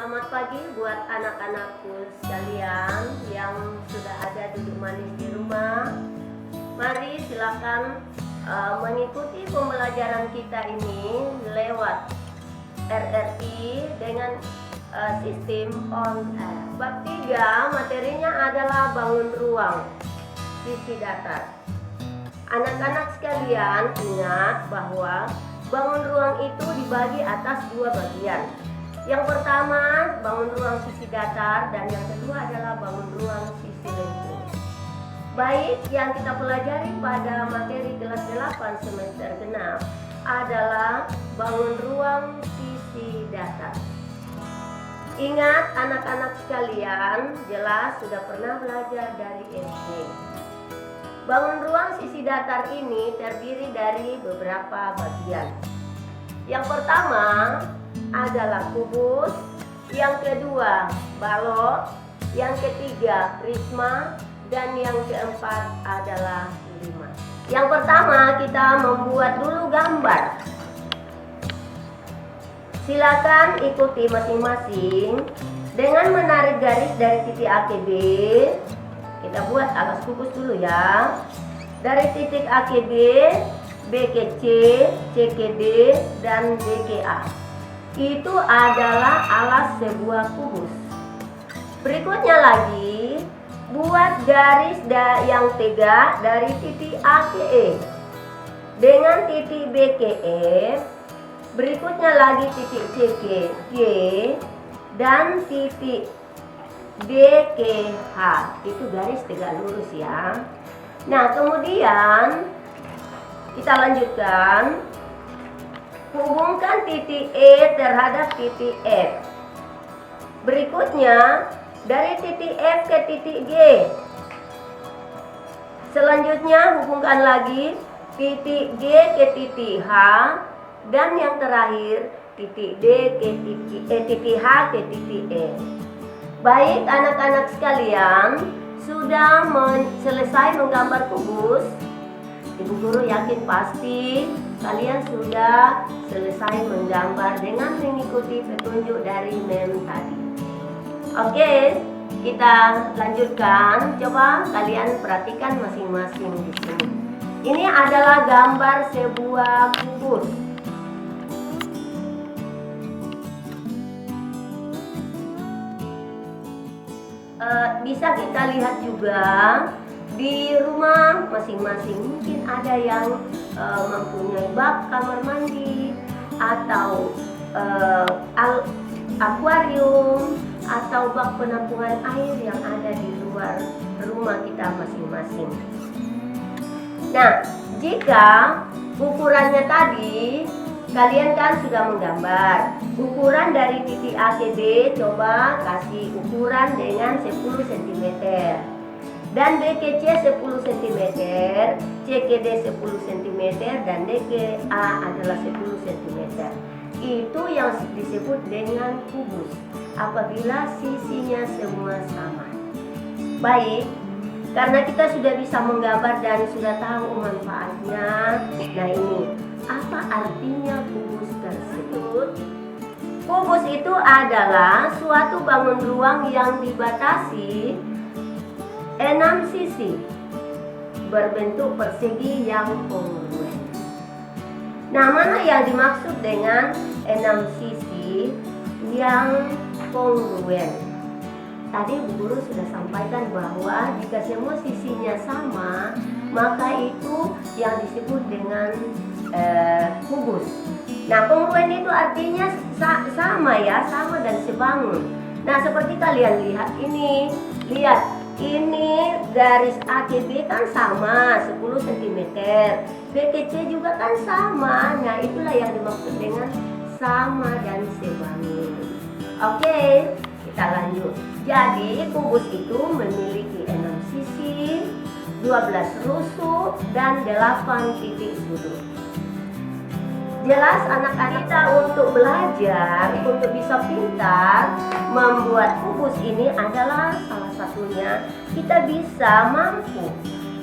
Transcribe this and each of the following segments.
Selamat pagi buat anak-anakku sekalian yang sudah ada duduk manis di rumah. Mari silakan mengikuti pembelajaran kita ini lewat RRI dengan sistem on air. Bab 3 materinya adalah bangun ruang sisi datar. Anak-anak sekalian ingat bahwa bangun ruang itu dibagi atas dua bagian. Yang pertama bangun ruang sisi datar dan yang kedua adalah bangun ruang sisi lengkung. Baik, yang kita pelajari pada materi kelas 8 semester genap adalah bangun ruang sisi datar. Ingat anak-anak sekalian, jelas sudah pernah belajar dari SD. Bangun ruang sisi datar ini terdiri dari beberapa bagian. Yang pertama adalah kubus, yang kedua balok, yang ketiga prisma, dan yang keempat adalah lima. Yang pertama kita membuat dulu gambar. Silakan ikuti masing-masing dengan menarik garis dari titik A ke B. Kita buat alas kubus dulu ya. Dari titik A ke B, B ke C, C ke D, dan D ke A. Itu adalah alas sebuah kubus. Berikutnya lagi, buat garis yang tegak dari titik A ke E dengan titik B ke F. Berikutnya lagi titik C ke G dan titik D ke H. Itu garis tegak lurus ya. Nah, kemudian kita lanjutkan. Hubungkan titik E terhadap titik F. Berikutnya dari titik F ke titik G. Selanjutnya hubungkan lagi titik G ke titik H. Dan yang terakhir titik D ke titik H ke titik E. Baik anak-anak sekalian, sudah selesai menggambar kubus. Ibu guru yakin pasti kalian sudah selesai menggambar dengan mengikuti petunjuk dari mem tadi. Oke, kita lanjutkan. Coba kalian perhatikan masing-masing di sini. Ini adalah gambar sebuah kubus. Bisa kita lihat juga di rumah masing-masing. Mungkin ada yang mempunyai bak kamar mandi atau akuarium atau bak penampungan air yang ada di luar rumah kita masing-masing. Nah, jika ukurannya tadi kalian kan sudah menggambar ukuran dari titik A ke B, coba kasih ukuran dengan 10 cm. Dan D ke C 10 cm, C ke D 10 cm, dan D ke A adalah 10 cm. Itu yang disebut dengan kubus apabila sisinya semua sama. Baik, karena kita sudah bisa menggambar dan sudah tahu manfaatnya. Nah, ini apa artinya kubus tersebut? Kubus itu adalah suatu bangun ruang yang dibatasi 6 sisi berbentuk persegi yang kongruen. Nah, mana yang dimaksud dengan 6 sisi yang kongruen? Tadi Bu Guru sudah sampaikan bahwa jika semua sisinya sama, maka itu yang disebut dengan kubus. Nah, kongruen itu artinya sama ya, sama dan sebangun. Nah, seperti kalian lihat ini, ini garis A ke B kan sama 10 cm, B ke C juga kan sama. Nah, itulah yang dimaksud dengan sama dan sebangun. Oke, kita lanjut. Jadi kubus itu memiliki 6 sisi, 12 rusuk, dan 8 titik sudut. Jelas anak-anak kita untuk belajar, untuk bisa pintar membuat kubus ini adalah salah satunya kita bisa mampu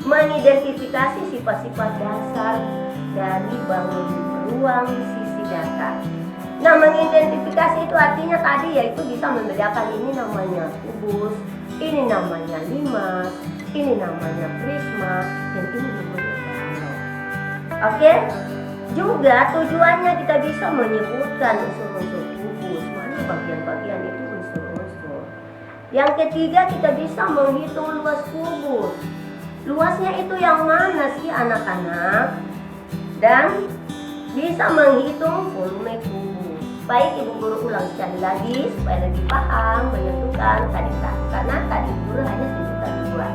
mengidentifikasi sifat-sifat dasar dari bangun ruang sisi datar. Nah, mengidentifikasi itu artinya tadi yaitu bisa membedakan ini namanya kubus, ini namanya limas, ini namanya prisma, dan ini namanya parabol. Oke? Juga tujuannya kita bisa menyebutkan unsur-unsur kubus, mana bagian-bagian itu unsur-unsur. Yang ketiga, kita bisa menghitung luas kubus. Luasnya itu yang mana sih anak-anak? Dan bisa menghitung volume kubus. Baik, Ibu Guru ulang sekali lagi supaya lebih paham menentukan tadi, karena tadi Guru hanya tunjukkan dua.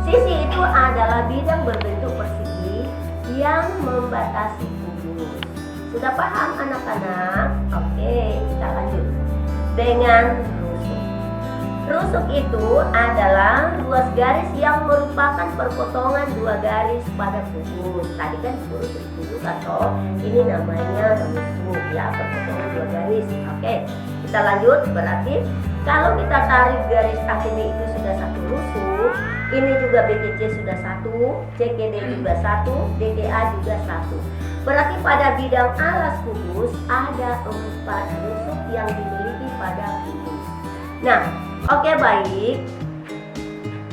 Sisi itu adalah bidang berbentuk persegi yang membatasi kubus. Sudah paham anak-anak? Oke, kita lanjut dengan rusuk. Rusuk itu adalah luas garis yang merupakan perpotongan dua garis pada kubus. Tadi kan Guru sudah tunjukkan toh, ini namanya rusuk ya, perpotongan dua garis. Oke, kita lanjut. Berarti kalau kita tarik garis AKB itu sudah satu rusuk, ini juga BTC sudah satu, CKD juga satu, DKA juga satu. Berarti pada bidang alas kubus ada 4 rusuk yang dimiliki pada kubus. Nah, oke, baik.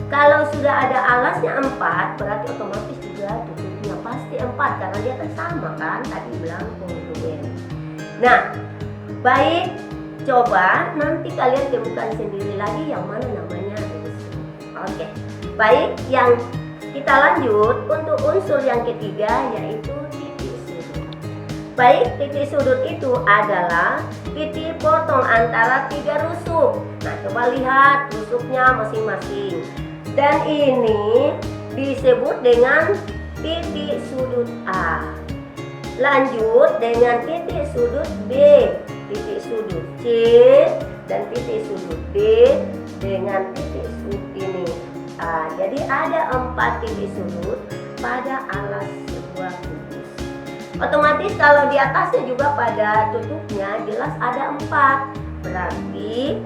Kalau sudah ada alasnya 4, berarti otomatis juga tutupnya pasti 4 karena dia kan sama kan, tadi bilang kongruen. Nah, baik, coba nanti kalian temukan sendiri lagi yang mana namanya rusuk. Oke, baik, yang kita lanjut untuk unsur yang ketiga yaitu titik sudut. Baik, titik sudut itu adalah titik potong antara 3 rusuk. Nah, coba lihat rusuknya masing-masing. Dan ini disebut dengan titik sudut A. Lanjut dengan titik sudut B, titik sudut C, dan titik sudut D dengan titik sudut ini A. Jadi ada 4 titik sudut pada alas sebuah kubus. Otomatis kalau di atasnya juga pada tutupnya jelas ada 4. Berarti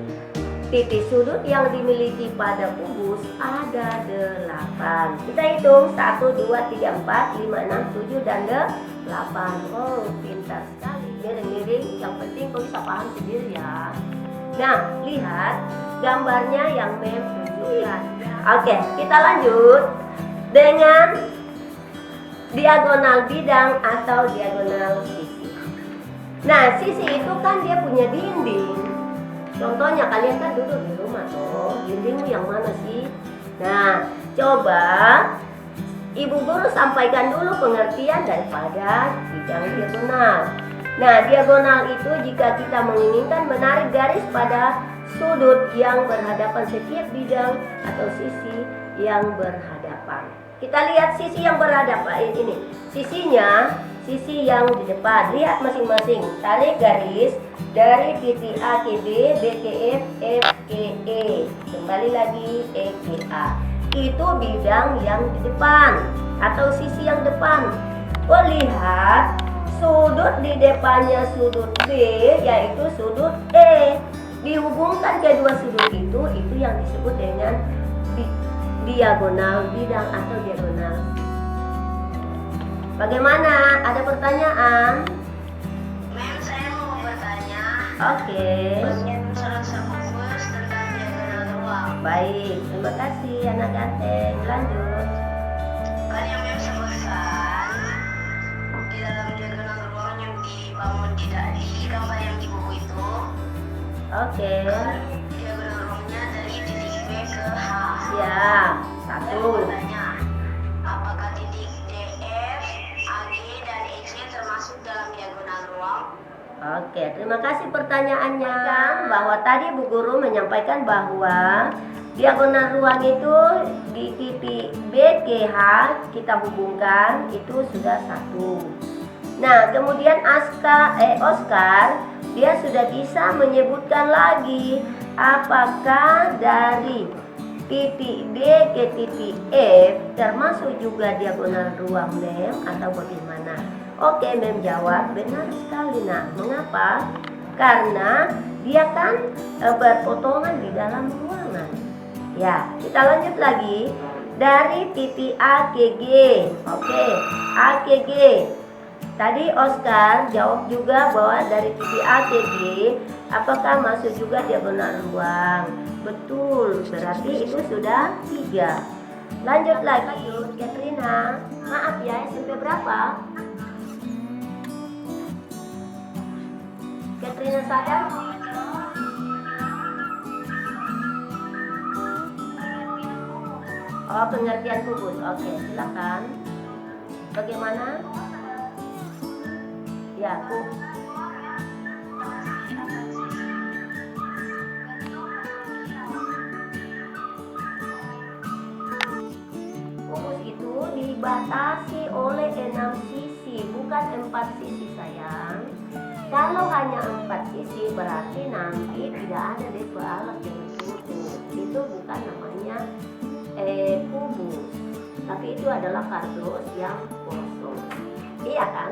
titik sudut yang dimiliki pada kubus ada 8. Kita hitung 1, 2, 3, 4, 5, 6, 7, dan 8. Oh, pintar sekali. Miring-miring, yang penting kau bisa paham sendiri ya. Nah, lihat gambarnya yang Mem tunjukkan. Oke, kita lanjut dengan diagonal bidang atau diagonal sisi. Nah, sisi itu kan dia punya dinding. Contohnya kalian kan duduk di rumah tuh, dindingmu yang mana sih? Nah, coba Ibu Guru sampaikan dulu pengertian daripada bidang diagonal. Nah, diagonal itu jika kita menginginkan menarik garis pada sudut yang berhadapan, setiap bidang atau sisi yang berhadapan. Kita lihat sisi yang berhadapan ini. Sisinya, sisi yang di depan. Lihat masing-masing. Tarik garis dari titik A ke B, B ke F, F ke E. Kembali lagi E ke A. Itu bidang yang di depan atau sisi yang depan. Oh, lihat sudut di depannya sudut B yaitu sudut E. Dihubungkan kedua sudut itu yang disebut dengan diagonal bidang atau diagonal. Bagaimana? Ada pertanyaan? Mem, saya mau bertanya. Oke. Unsur-unsur kubus tentang diagonal ruang. Baik, terima kasih anak ganteng. Lanjut. Kan yang Mem sebutkan di dalam diagonal ruang yang dibangun tidak di gambar yang di buku itu. Oke. Diagonal ruangnya dari titik B ke H. Ya, Saya satu. mau bertanya, apakah titik DF, AG, dan EC termasuk dalam diagonal ruang? Oke, terima kasih pertanyaannya. Bahwa tadi Bu Guru menyampaikan bahwa diagonal ruang itu di titik B ke H kita hubungkan itu sudah satu. Nah, kemudian Oscar dia sudah bisa menyebutkan lagi apakah dari titik D ke titik F termasuk juga diagonal ruang Mem atau bagaimana? Oke, Mem jawab benar sekali. Nah, mengapa? Karena dia kan berpotongan di dalam ruangan. Ya, kita lanjut lagi dari titik A ke G. Oke, A ke G. Tadi Oscar jawab juga bahwa dari titik A ke B, apakah masuk juga diagonal ruang? Betul, berarti itu sudah 3. Lanjut lagi, Katrina. Maaf ya, SMP berapa? Katrina sadar? Oh, pengertian kubus. Oke, silakan. Bagaimana? Ya, kubus itu dibatasi oleh 6 sisi, bukan 4 sisi sayang. Kalau hanya 4 sisi berarti nanti tidak ada deh alat yang tutup. Itu bukan namanya kubus, tapi itu adalah kardus yang kosong. Iya kan?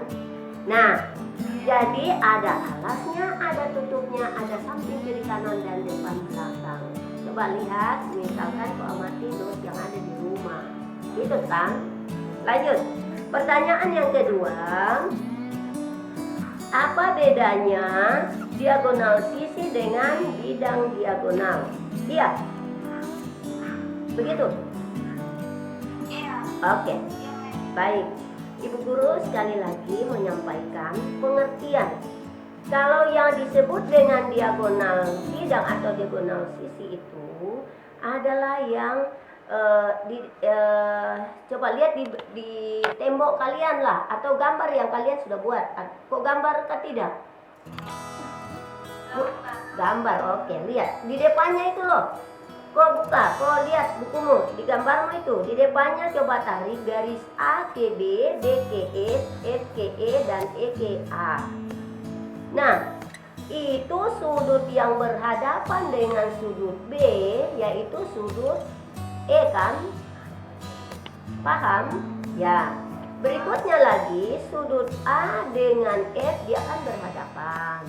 Nah, jadi ada alasnya, ada tutupnya, ada samping kiri kanan dan depan belakang. Coba lihat, misalkan kau amati dos yang ada di rumah. Itu kan? Lanjut. Pertanyaan yang kedua, apa bedanya diagonal sisi dengan bidang diagonal? Iya. Begitu? Iya. Oke. Baik. Ibu guru sekali lagi menyampaikan pengertian. Kalau yang disebut dengan diagonal bidang atau diagonal sisi itu adalah yang coba lihat di tembok kalian lah, atau gambar yang kalian sudah buat. Kok gambar kan tidak? Gambar, oke. Lihat di depannya itu loh. Kau buka, kau lihat bukumu, di gambarmu itu, di depannya coba tarik garis A ke B, B ke E, F ke E, dan E ke A. Nah, itu sudut yang berhadapan dengan sudut B, yaitu sudut E kan? Paham? Ya. Berikutnya lagi, sudut A dengan F dia akan berhadapan.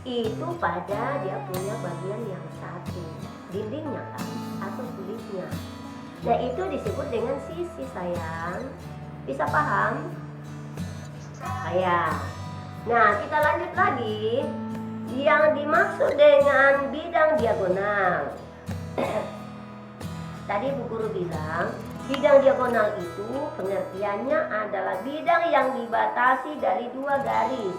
Itu pada dia punya bagian yang satu, dindingnya kan, atau kulitnya. Nah, itu disebut dengan sisi sayang. Bisa paham? Ya. Nah, kita lanjut lagi. Yang dimaksud dengan bidang diagonal. Tadi Bu Guru bilang, bidang diagonal itu pengertiannya adalah bidang yang dibatasi dari 2 garis.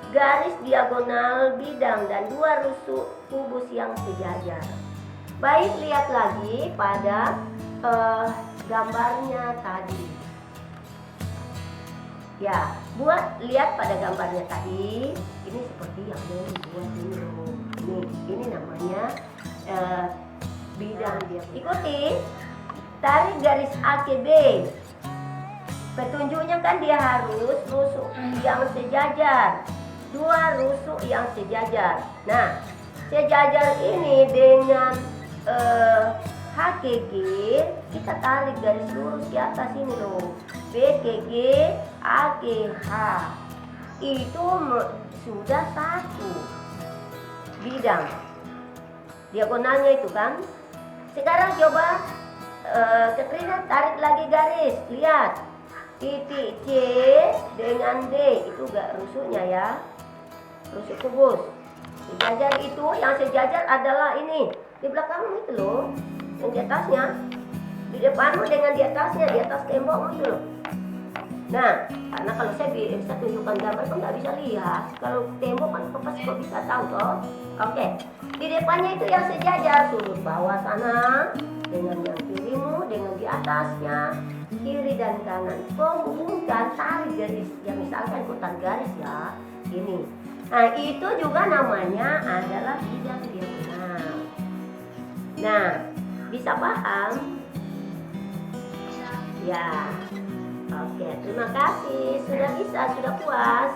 Garis diagonal bidang dan 2 rusuk kubus yang sejajar. Baik, lihat lagi pada gambarnya tadi. Ya, lihat pada gambarnya tadi. Ini seperti yang mau dibuat ini namanya bidang diagonal. Ikuti, tarik garis A ke B. Petunjuknya kan dia harus rusuk yang sejajar, 2 rusuk yang sejajar. Nah, sejajar ini dengan H ke G, kita tarik garis lurus ke atas ini loh. B ke G, A ke H. Itu sudah 1 bidang diagonalnya itu kan. Sekarang coba Katrina tarik lagi garis. Lihat, titik C dengan D itu gak rusuknya ya, rusuk kubus. Sejajar itu, yang sejajar adalah ini di belakangmu itu loh, yang di atasnya, di depanmu dengan di atasnya, di atas tembokmu itu loh. Nah, karena kalau saya bisa tunjukkan gambar kok nggak bisa lihat. Kalau tembok kan pasti kok bisa tahu toh. Oke, di depannya itu yang sejajar, sudut bawah sana dengan yang kirimu, dengan di atasnya, kiri dan kanan. Kau hubungkan, tarik garis, ya misalkan kau tarik garis ya, ini. Nah, itu juga namanya adalah bidang diagonal. Nah, bisa paham? Ya. Oke, terima kasih. Sudah bisa, sudah puas.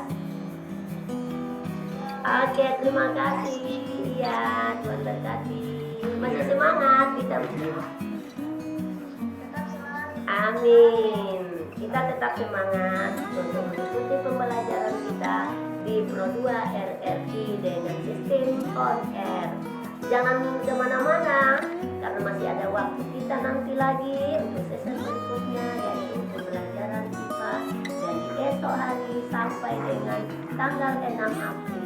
Oke, terima kasih. Ya, Tuhan berkati. Masih semangat kita. Amin. Kita tetap semangat untuk mengikuti pembelajaran kita di Pro 2 RRI dengan sistem on air. Jangan kemana-mana, karena masih ada waktu kita nanti lagi untuk sesi berikutnya, yaitu pembelajaran IPA, dan di esok hari sampai dengan tanggal 6 April